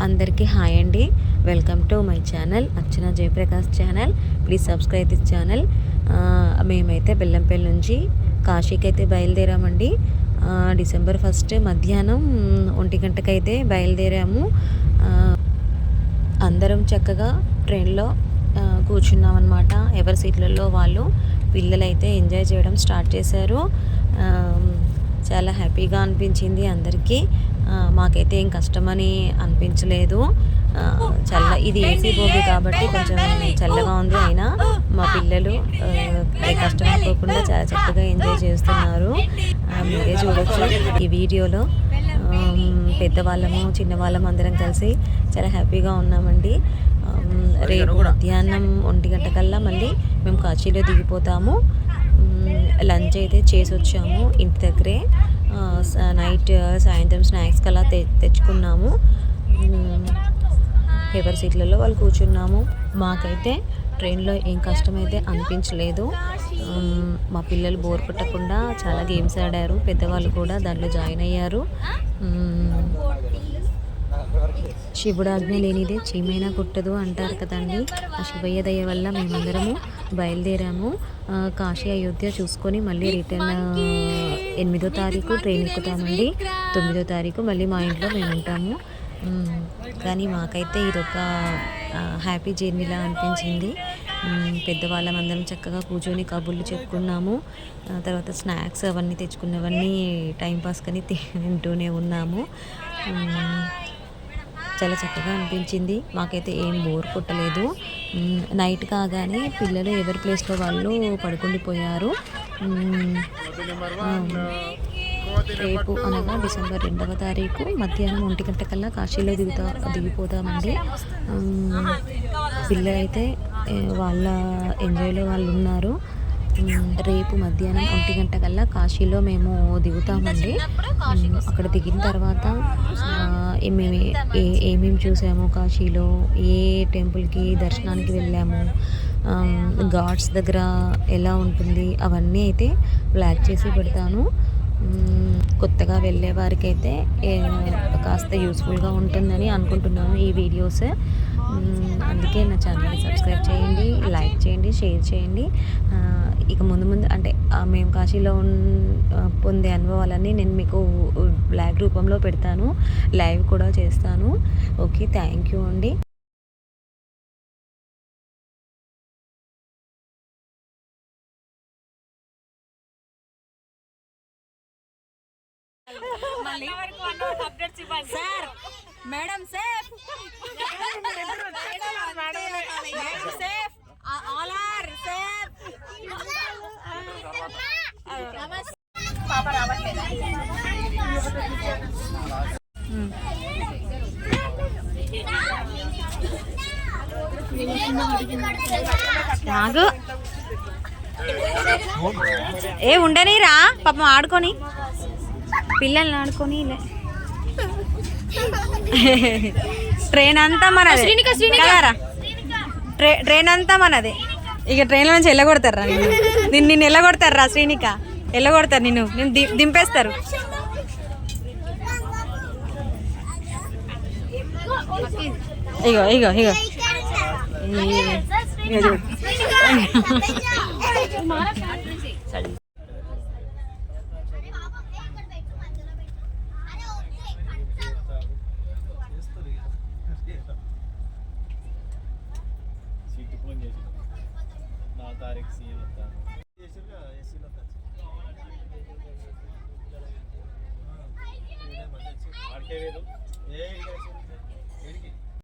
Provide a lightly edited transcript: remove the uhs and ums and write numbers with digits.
అందరికీ హాయ్ అండి. Welcome to my channel Archana Jayaprakash channel. Please subscribe this channel. మేమైతే బెల్లంపల్లి నుంచి కాశీకి అయితే బయలుదేరామండి. డిసెంబర్ 1 మధ్యాహ్నం 1 గంటకైతే బయలుదేరాము. అందరం చక్కగా ట్రైన్లో కూర్చున్నామన్నమాట. ఎవరి సీట్లలో వాళ్ళు. పిల్లలైతే ఎంజాయ్ చేయడం స్టార్ట్ చేశారు. చాలా హ్యాపీగా అనిపించింది అందరికీ. మాకైతే ఏం కష్టమని అనిపించలేదు. ఇది ఏసీ బోగి కాబట్టి కొంచెం చల్లగా ఉంది. అయినా మా పిల్లలు కష్టం అనుకోకుండా చాలా చక్కగా ఎంజాయ్ చేస్తున్నారు. మీరే చూడొచ్చు ఈ వీడియోలో. పెద్దవాళ్ళము చిన్నవాళ్ళము అందరం కలిసి చాలా హ్యాపీగా ఉన్నామండి. రేపు మధ్యాహ్నం 1 గంటకల్లా మళ్ళీ మేము కాశీలో దిగిపోతాము. లంచ్ అయితే చేసి వచ్చాము ఇంటి దగ్గరే. సాయంత్రం స్నాక్స్ కల్లా తెచ్చుకున్నాము. ఎవరి సీట్లలో వాళ్ళు కూర్చున్నాము. మాకైతే ట్రైన్లో ఏం కష్టమైతే అనిపించలేదు. మా పిల్లలు బోర్ కొట్టకుండా చాలా గేమ్స్ ఆడారు. పెద్దవాళ్ళు కూడా దాంట్లో జాయిన్ అయ్యారు. శివుడు ఆజ్ఞ లేనిదే చీమైనా కుట్టదు అంటారు కదండి. ఆ శివయ్య దయ వల్ల మేమందరము బయలుదేరాము. కాశీ అయోధ్య చూసుకొని మళ్ళీ రిటర్న్ 8వ తారీఖు ట్రైన్ ఎక్కుతామండి. 9వ తారీఖు మళ్ళీ మా ఇంట్లో మేము ఉంటాము. కానీ మాకైతే ఇదొక హ్యాపీ జర్నీలా అనిపించింది. పెద్దవాళ్ళమందరం చక్కగా కూర్చొని కబుర్లు చెప్పుకున్నాము. తర్వాత స్నాక్స్ అవన్నీ తెచ్చుకున్నవన్నీ టైంపాస్ కానీ తింటూనే ఉన్నాము. చాలా చక్కగా అనిపించింది. మాకైతే ఏం బోర్ కొట్టలేదు. నైట్ కాగానే పిల్లలు ఎవరి ప్లేస్లో వాళ్ళు పడుకుండిపోయారు. రేపు అనగా డిసెంబర్ 2వ తారీఖు మధ్యాహ్నం 1 గంటకల్లా కాశీలో దిగిపోతామండి. పిల్లలైతే వాళ్ళ ఎంజాయ్లో వాళ్ళు ఉన్నారు. రేపు మధ్యాహ్నం 1 గంటకల్లా కాశీలో మేము దిగుతామండి. అక్కడ దిగిన తర్వాత ఏమేమి చూసాము, కాశీలో ఏ టెంపుల్కి దర్శనానికి వెళ్ళాము, ఘాట్స్ దగ్గర ఎలా ఉంటుంది అవన్నీ అయితే బ్లాక్ చేసి పెడతాను. కొత్తగా వెళ్ళే వారికి అయితే కాస్త యూస్ఫుల్గా ఉంటుందని అనుకుంటున్నాను ఈ వీడియోస్. అందుకే నా ఛానల్ని సబ్స్క్రైబ్ చేయండి, లైక్ చేయండి, షేర్ చేయండి. ఇక ముందు అంటే మేము కాశీలో పొందే అనుభవాలన్నీ నేను మీకు బ్లాగ్ రూపంలో పెడతాను. లైవ్ కూడా చేస్తాను. ఓకే, థ్యాంక్ యూ అండి. Sir madam safe safe all are safe. పాప రావట్లేదా? నాగు ఉండనిరా పాపం ఆడుకొని, పిల్లల్ని ఆడుకొని. ట్రైన్ అంతా మనది కదారా, ట్రైన్ అంతా మనది. ఇక ట్రైన్లో నుంచి వెళ్ళగొడతారా నిన్ను వెళ్ళగొడతారా శ్రీనిక, వెళ్ళగొడతారు నిన్ను దింపేస్తారు. ఇగో ఇగో ఇగో ఏ